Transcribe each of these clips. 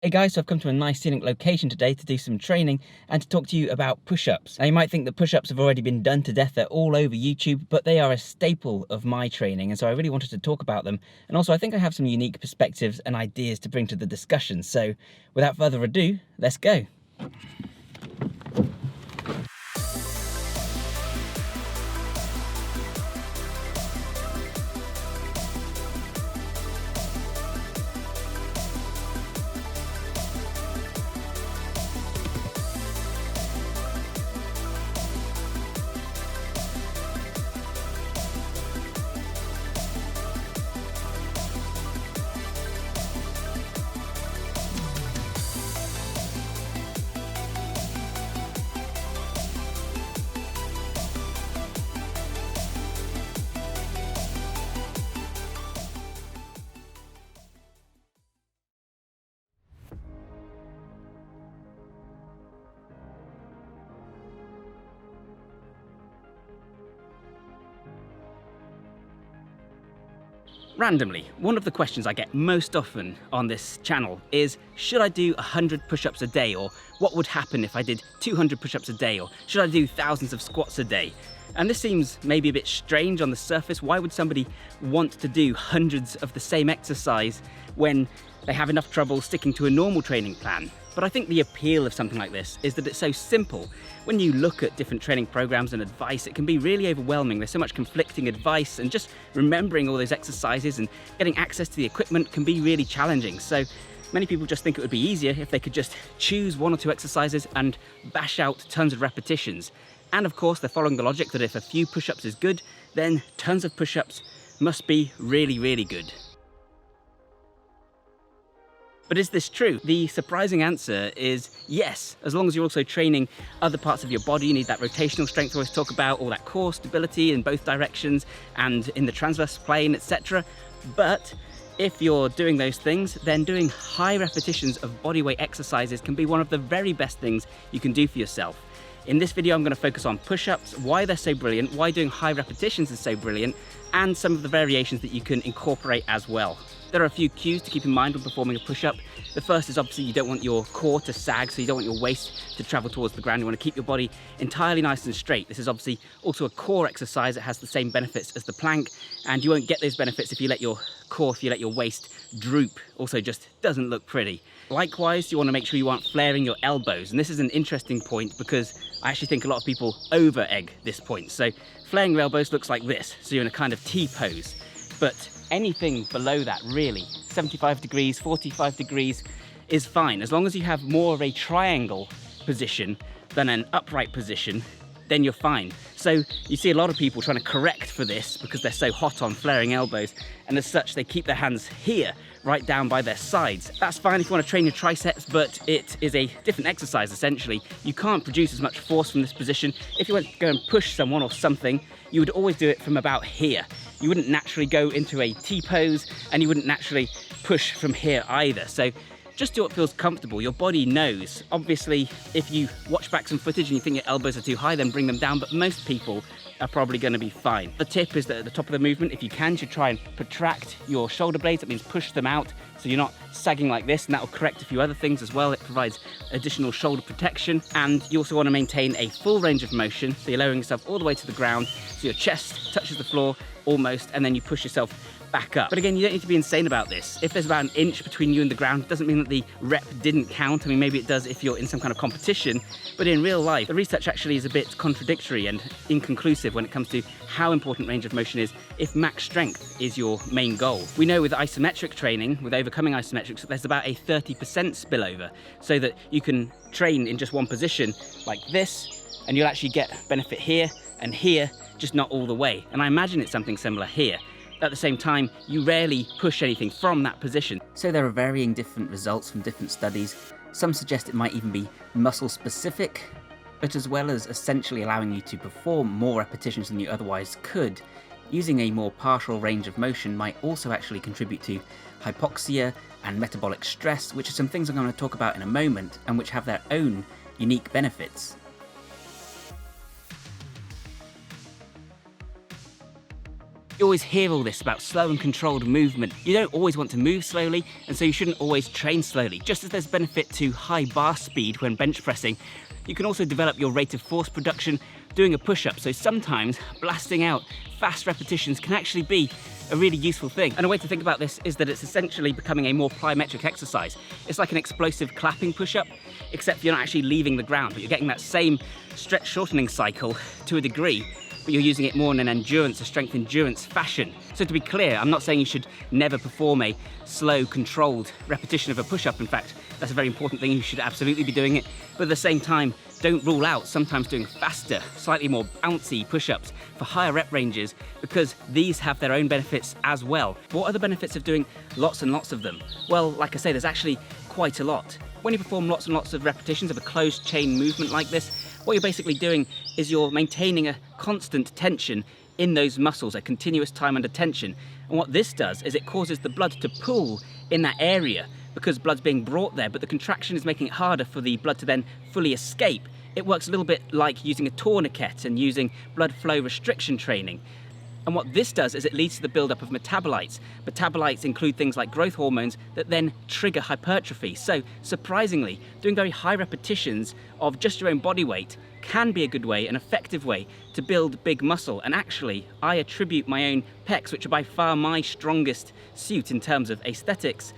Hey guys, so I've come to a nice scenic location today to do some training and to talk to you about push-ups. Now you might think that push-ups have already been done to death, they're all over YouTube, but they are a staple of my training, and so I really wanted to talk about them. And also I think I have some unique perspectives and ideas to bring to the discussion. So without further ado, let's go. Randomly, one of the questions I get most often on this channel is, should I do 100 push-ups a day? Or what would happen if I did 200 push-ups a day? Or should I do thousands of squats a day? And this seems maybe a bit strange on the surface. Why would somebody want to do hundreds of the same exercise when they have enough trouble sticking to a normal training plan? But I think the appeal of something like this is that it's so simple. When you look at different training programs and advice, it can be really overwhelming. There's so much conflicting advice, and just remembering all those exercises and getting access to the equipment can be really challenging. So many people just think it would be easier if they could just choose one or two exercises and bash out tons of repetitions. And of course, they're following the logic that if a few push-ups is good, then tons of push-ups must be really, really good. But is this true? The surprising answer is yes, as long as you're also training other parts of your body. You need that rotational strength I always talk about, all that core stability in both directions and in the transverse plane, etc. But if you're doing those things, then doing high repetitions of bodyweight exercises can be one of the very best things you can do for yourself. In this video, I'm going to focus on push-ups, why they're so brilliant, why doing high repetitions is so brilliant, and some of the variations that you can incorporate as well. There are a few cues to keep in mind when performing a push-up. The first is obviously you don't want your core to sag, so you don't want your waist to travel towards the ground. You want to keep your body entirely nice and straight. This is obviously also a core exercise. It has the same benefits as the plank, and you won't get those benefits if you let your core, if you let your waist droop. Also just doesn't look pretty. Likewise, you want to make sure you aren't flaring your elbows. And this is an interesting point because I actually think a lot of people over-egg this point. So flaring your elbows looks like this. So you're in a kind of T pose. But anything below that, really, 75 degrees, 45 degrees is fine. As long as you have more of a triangle position than an upright position, then you're fine. So you see a lot of people trying to correct for this because they're so hot on flaring elbows, and as such they keep their hands here, right down by their sides. That's fine if you want to train your triceps, but it is a different exercise essentially. You can't produce as much force from this position. If you went to go and push someone or something, you would always do it from about here. You wouldn't naturally go into a T-pose, and you wouldn't naturally push from here either. So just do what feels comfortable. Your body knows. Obviously, if you watch back some footage and you think your elbows are too high, then bring them down, but most people are probably going to be fine. The tip is that at the top of the movement, if you can, you should try and protract your shoulder blades. That means push them out so you're not sagging like this, and that will correct a few other things as well. It provides additional shoulder protection, and you also want to maintain a full range of motion, so you're lowering yourself all the way to the ground so your chest touches the floor almost, and then you push yourself back up. But again, you don't need to be insane about this. If there's about an inch between you and the ground, it doesn't mean that the rep didn't count. I mean, maybe it does if you're in some kind of competition, but in real life, the research actually is a bit contradictory and inconclusive when it comes to how important range of motion is if max strength is your main goal. We know with isometric training, with overcoming isometrics, there's about a 30% spillover, so that you can train in just one position like this, and you'll actually get benefit here and here, just not all the way. And I imagine it's something similar here. At the same time, you rarely push anything from that position. So there are varying different results from different studies. Some suggest it might even be muscle specific, but as well as essentially allowing you to perform more repetitions than you otherwise could, using a more partial range of motion might also actually contribute to hypoxia and metabolic stress, which are some things I'm going to talk about in a moment, and which have their own unique benefits. You always hear all this about slow and controlled movement. You don't always want to move slowly, and so you shouldn't always train slowly. Just as there's benefit to high bar speed when bench pressing, you can also develop your rate of force production doing a push-up. So sometimes blasting out fast repetitions can actually be a really useful thing. And a way to think about this is that it's essentially becoming a more plyometric exercise. It's like an explosive clapping push-up, except you're not actually leaving the ground, but you're getting that same stretch shortening cycle to a degree, but you're using it more in an endurance, a strength endurance fashion. So to be clear, I'm not saying you should never perform a slow, controlled repetition of a push-up. In fact, that's a very important thing. You should absolutely be doing it. But at the same time, don't rule out sometimes doing faster, slightly more bouncy push-ups for higher rep ranges, because these have their own benefits as well. What are the benefits of doing lots and lots of them? Well, like I say, there's actually quite a lot. When you perform lots and lots of repetitions of a closed chain movement like this, what you're basically doing is you're maintaining a constant tension in those muscles, a continuous time under tension. And what this does is it causes the blood to pool in that area because blood's being brought there, but the contraction is making it harder for the blood to then fully escape. It works a little bit like using a tourniquet and using blood flow restriction training. And what this does is it leads to the buildup of metabolites. Metabolites include things like growth hormones that then trigger hypertrophy. So surprisingly, doing very high repetitions of just your own body weight can be a good way, an effective way to build big muscle. And actually, I attribute my own pecs, which are by far my strongest suit in terms of aesthetics,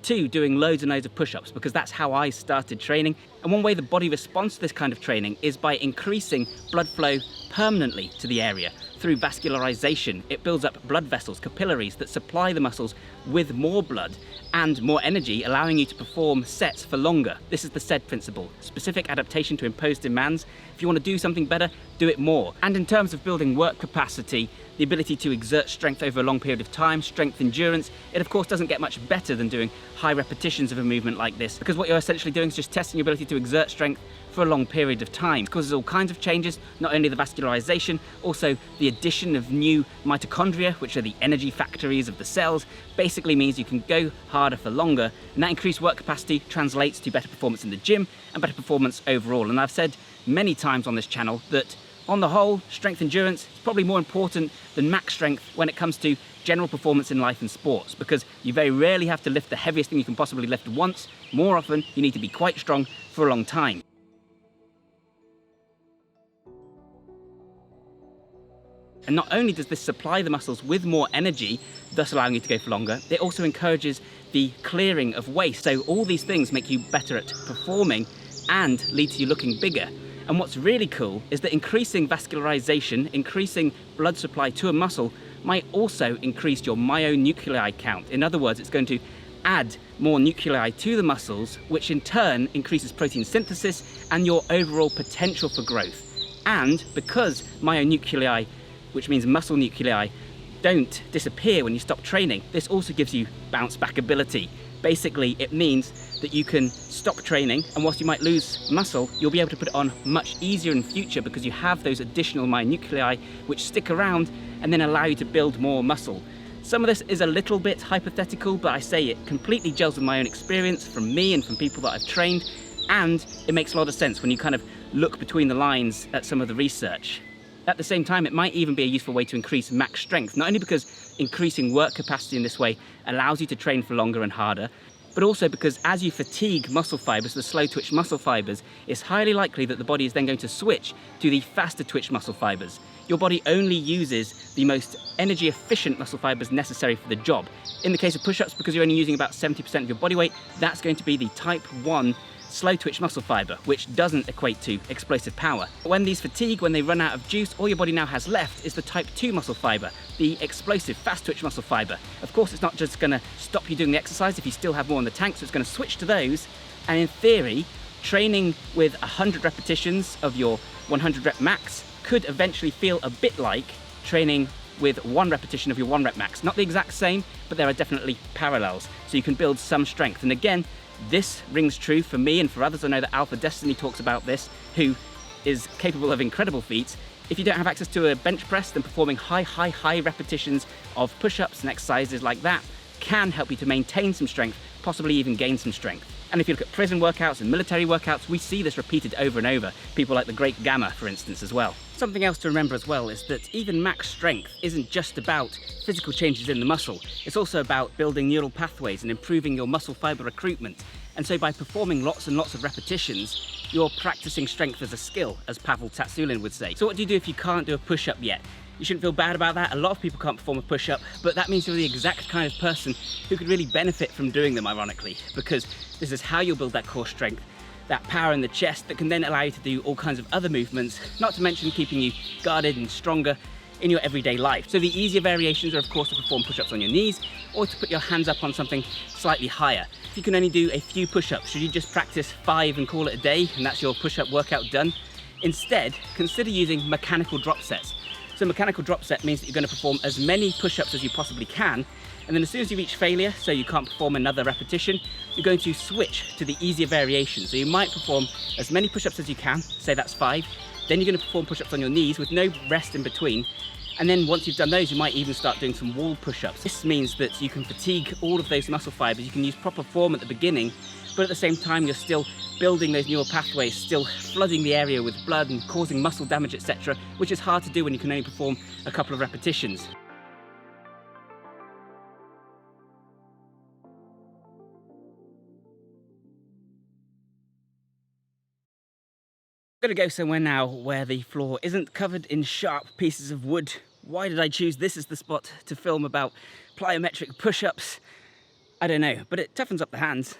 to doing loads and loads of push-ups, because that's how I started training. And one way the body responds to this kind of training is by increasing blood flow permanently to the area through vascularization. It builds up blood vessels, capillaries that supply the muscles with more blood and more energy, allowing you to perform sets for longer. This is the SAID principle, specific adaptation to imposed demands. If you want to do something better, do it more. And in terms of building work capacity, the ability to exert strength over a long period of time, strength endurance, it of course doesn't get much better than doing high repetitions of a movement like this, because what you're essentially doing is just testing your ability to exert strength for a long period of time. It causes all kinds of changes, not only the vascularization, also the addition of new mitochondria, which are the energy factories of the cells, basically means you can go harder for longer, and that increased work capacity translates to better performance in the gym and better performance overall. And I've said many times on this channel that on the whole, strength endurance is probably more important than max strength when it comes to general performance in life and sports, because you very rarely have to lift the heaviest thing you can possibly lift once. More often, you need to be quite strong for a long time. And not only does this supply the muscles with more energy, thus allowing you to go for longer, it also encourages the clearing of waste. So all these things make you better at performing and lead to you looking bigger. And what's really cool is that increasing vascularization, increasing blood supply to a muscle, might also increase your myonuclei count. In other words, it's going to add more nuclei to the muscles, which in turn increases protein synthesis and your overall potential for growth. And because myonuclei, which means muscle nuclei, don't disappear when you stop training, this also gives you bounce back ability. Basically, it means that you can stop training, and whilst you might lose muscle, you'll be able to put it on much easier in future because you have those additional myonuclei which stick around and then allow you to build more muscle. Some of this is a little bit hypothetical, but I say it completely gels with my own experience from me and from people that I've trained, and it makes a lot of sense when you kind of look between the lines at some of the research. At the same time, it might even be a useful way to increase max strength, not only because increasing work capacity in this way allows you to train for longer and harder, but also because as you fatigue muscle fibers, the slow twitch muscle fibers, it's highly likely that the body is then going to switch to the faster twitch muscle fibers. Your body only uses the most energy efficient muscle fibers necessary for the job. In the case of push-ups, because you're only using about 70% of your body weight, that's going to be the type 1 slow twitch muscle fiber, which doesn't equate to explosive power. When these fatigue, when they run out of juice, all your body now has left is the type 2 muscle fiber, the explosive fast twitch muscle fiber. Of course, it's not just going to stop you doing the exercise if you still have more in the tank, so it's going to switch to those. And in theory, training with 100 repetitions of your 100 rep max could eventually feel a bit like training with 1 repetition of your 1 rep max. Not the exact same, but there are definitely parallels, so you can build some strength. And again, this rings true for me and for others. I know that Alpha Destiny talks about this, who is capable of incredible feats. If you don't have access to a bench press, then performing high repetitions of push-ups and exercises like that can help you to maintain some strength, possibly even gain some strength. And if you look at prison workouts and military workouts, we see this repeated over and over. People like the Great Gamma, for instance, as well. Something else to remember as well is that even max strength isn't just about physical changes in the muscle. It's also about building neural pathways and improving your muscle fiber recruitment. And so by performing lots and lots of repetitions, you're practicing strength as a skill, as Pavel Tsatsouline would say. So what do you do if you can't do a push-up yet? You shouldn't feel bad about that. A lot of people can't perform a push-up, but that means you're the exact kind of person who could really benefit from doing them, ironically, because this is how you'll build that core strength, that power in the chest that can then allow you to do all kinds of other movements, not to mention keeping you guarded and stronger in your everyday life. So the easier variations are, of course, to perform push-ups on your knees or to put your hands up on something slightly higher. If you can only do a few push-ups, should you just practice 5 and call it a day and that's your push-up workout done? Instead, consider using mechanical drop sets. So mechanical drop set means that you're going to perform as many push-ups as you possibly can, and then as soon as you reach failure, so you can't perform another repetition, you're going to switch to the easier variation. So you might perform as many push-ups as you can, say that's 5, then you're going to perform push-ups on your knees with no rest in between, and then once you've done those, you might even start doing some wall push-ups. This means that you can fatigue all of those muscle fibers, you can use proper form at the beginning, but at the same time you're still building those neural pathways, still flooding the area with blood and causing muscle damage, etc., which is hard to do when you can only perform a couple of repetitions. I'm going to go somewhere now where the floor isn't covered in sharp pieces of wood. Why did I choose this as the spot to film about plyometric push-ups? I don't know, but it toughens up the hands.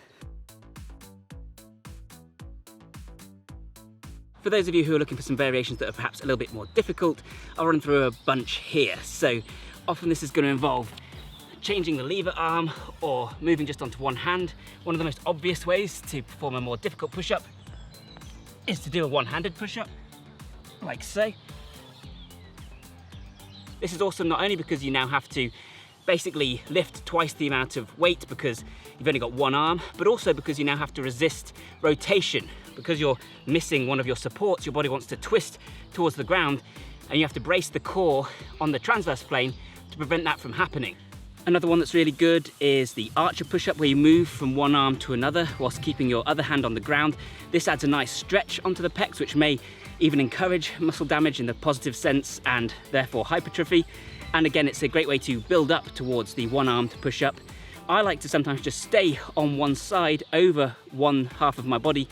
For those of you who are looking for some variations that are perhaps a little bit more difficult, I'll run through a bunch here. So often this is going to involve changing the lever arm or moving just onto one hand. One of the most obvious ways to perform a more difficult push-up is to do a one-handed push-up, like so. This is awesome not only because you now have to basically lift twice the amount of weight because you've only got one arm, but also because you now have to resist rotation. Because you're missing one of your supports, your body wants to twist towards the ground and you have to brace the core on the transverse plane to prevent that from happening. Another one that's really good is the archer push-up, where you move from one arm to another whilst keeping your other hand on the ground. This adds a nice stretch onto the pecs, which may even encourage muscle damage in the positive sense and therefore hypertrophy. And again, it's a great way to build up towards the one-armed push-up. I like to sometimes just stay on one side over one half of my body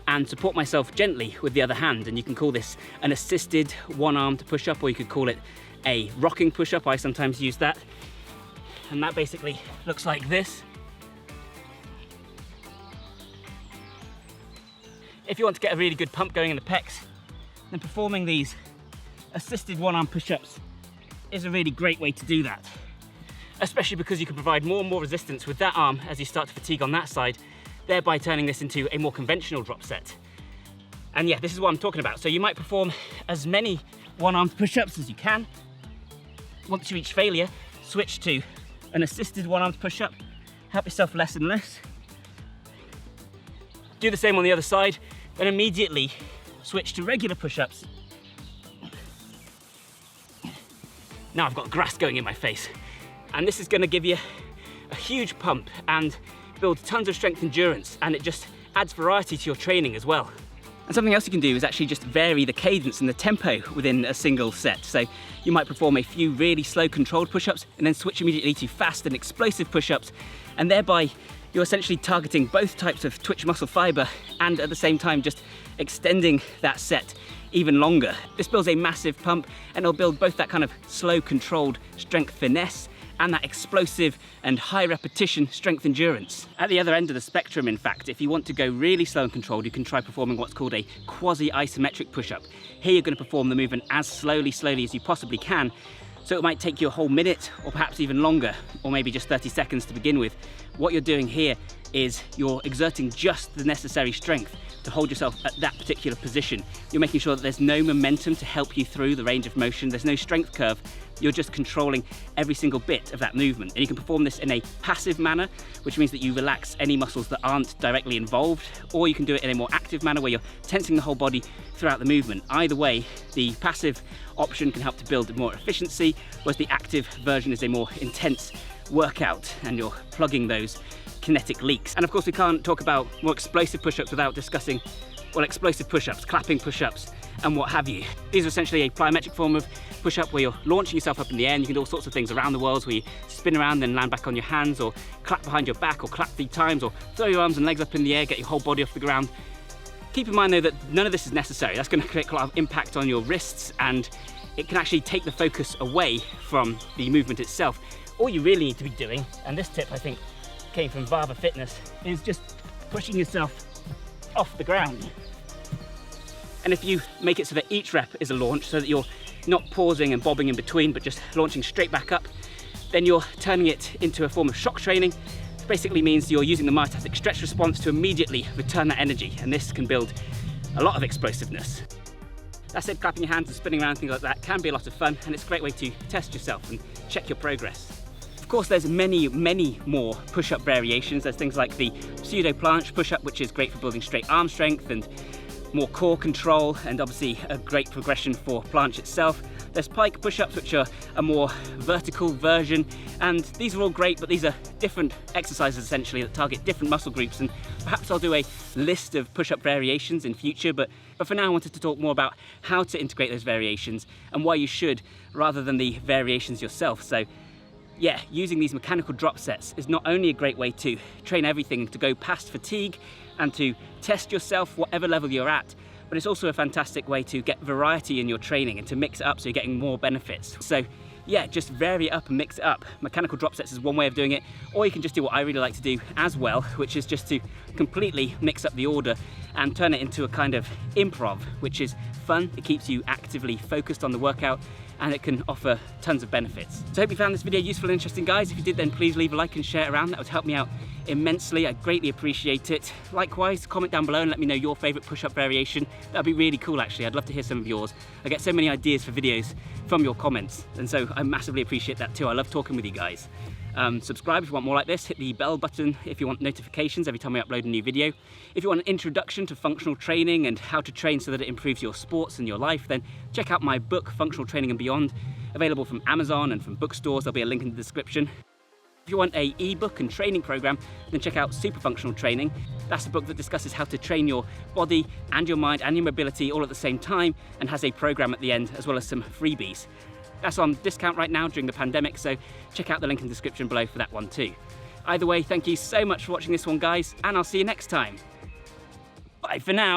and support myself gently with the other hand. And you can call this an assisted one-armed push-up, or you could call it a rocking push-up. I sometimes use that. And that basically looks like this. If you want to get a really good pump going in the pecs, then performing these assisted one-arm push-ups is a really great way to do that. Especially because you can provide more and more resistance with that arm as you start to fatigue on that side, thereby turning this into a more conventional drop set. And yeah, this is what I'm talking about. So you might perform as many one-armed push-ups as you can. Once you reach failure, switch to an assisted one-armed push-up. Help yourself less and less. Do the same on the other side, then immediately switch to regular push-ups. Now I've got grass going in my face. And this is going to give you a huge pump and build tons of strength endurance, and it just adds variety to your training as well. And something else you can do is actually just vary the cadence and the tempo within a single set. So you might perform a few really slow controlled push-ups and then switch immediately to fast and explosive push-ups, and thereby you're essentially targeting both types of twitch muscle fiber and at the same time just extending that set even longer. This builds a massive pump, and it'll build both that kind of slow controlled strength finesse and that explosive and high repetition strength endurance. At the other end of the spectrum, in fact, if you want to go really slow and controlled, you can try performing what's called a quasi-isometric push-up. Here you're going to perform the movement as slowly as you possibly can, so it might take you a whole minute or perhaps even longer, or maybe just 30 seconds to begin with. What you're doing here is you're exerting just the necessary strength to hold yourself at that particular position. You're making sure that there's no momentum to help you through the range of motion, there's no strength curve, you're just controlling every single bit of that movement. And you can perform this in a passive manner, which means that you relax any muscles that aren't directly involved, or you can do it in a more active manner where you're tensing the whole body throughout the movement. Either way, the passive option can help to build more efficiency, whereas the active version is a more intense workout, and you're plugging those kinetic leaks. And of course we can't talk about more explosive push-ups without discussing, well, explosive push-ups, clapping push-ups, and what have you. These are essentially a plyometric form of push-up where you're launching yourself up in the air, and you can do all sorts of things around the world where you spin around then land back on your hands, or clap behind your back, or clap 3 times, or throw your arms and legs up in the air, get your whole body off the ground. Keep in mind though that none of this is necessary. That's going to create a lot of impact on your wrists, and it can actually take the focus away from the movement itself. All you really need to be doing, and this tip I think came from Vava Fitness, is just pushing yourself off the ground. And if you make it so that each rep is a launch, so that you're not pausing and bobbing in between, but just launching straight back up, then you're turning it into a form of shock training. It basically means you're using the myostatic stretch response to immediately return that energy, and this can build a lot of explosiveness. That said, clapping your hands and spinning around, things like that, can be a lot of fun, and it's a great way to test yourself and check your progress. Of course, there's many more push-up variations. There's things like the pseudo planche push-up, which is great for building straight arm strength and more core control, and obviously a great progression for planche itself. There's pike push-ups, which are a more vertical version, and these are all great, but these are different exercises essentially that target different muscle groups, and perhaps I'll do a list of push-up variations in future, but for now I wanted to talk more about how to integrate those variations and why you should, rather than the variations yourself. So yeah, using these mechanical drop sets is not only a great way to train everything to go past fatigue and to test yourself whatever level you're at, but it's also a fantastic way to get variety in your training and to mix it up so you're getting more benefits. So yeah, just vary it up and mix it up. Mechanical drop sets is one way of doing it, or you can just do what I really like to do as well, which is just to completely mix up the order and turn it into a kind of improv, which is fun. It keeps you actively focused on the workout, and it can offer tons of benefits. So I hope you found this video useful and interesting, guys. If you did, then please leave a like and share it around. That would help me out immensely. I greatly appreciate it. Likewise, comment down below and let me know your favorite push-up variation. That'd be really cool, actually. I'd love to hear some of yours. I get so many ideas for videos from your comments, and so I massively appreciate that too. I love talking with you guys. Subscribe if you want more like this. Hit the bell button if you want notifications every time I upload a new video. If you want an introduction to functional training and how to train so that it improves your sports and your life, then check out my book, Functional Training and Beyond, available from Amazon and from bookstores. There'll be a link in the description. If you want an ebook and training program, then check out Super Functional Training. That's a book that discusses how to train your body and your mind and your mobility all at the same time, and has a program at the end as well as some freebies. That's on discount right now during the pandemic, so check out the link in the description below for that one too. Either way, thank you so much for watching this one, guys, and I'll see you next time. Bye for now.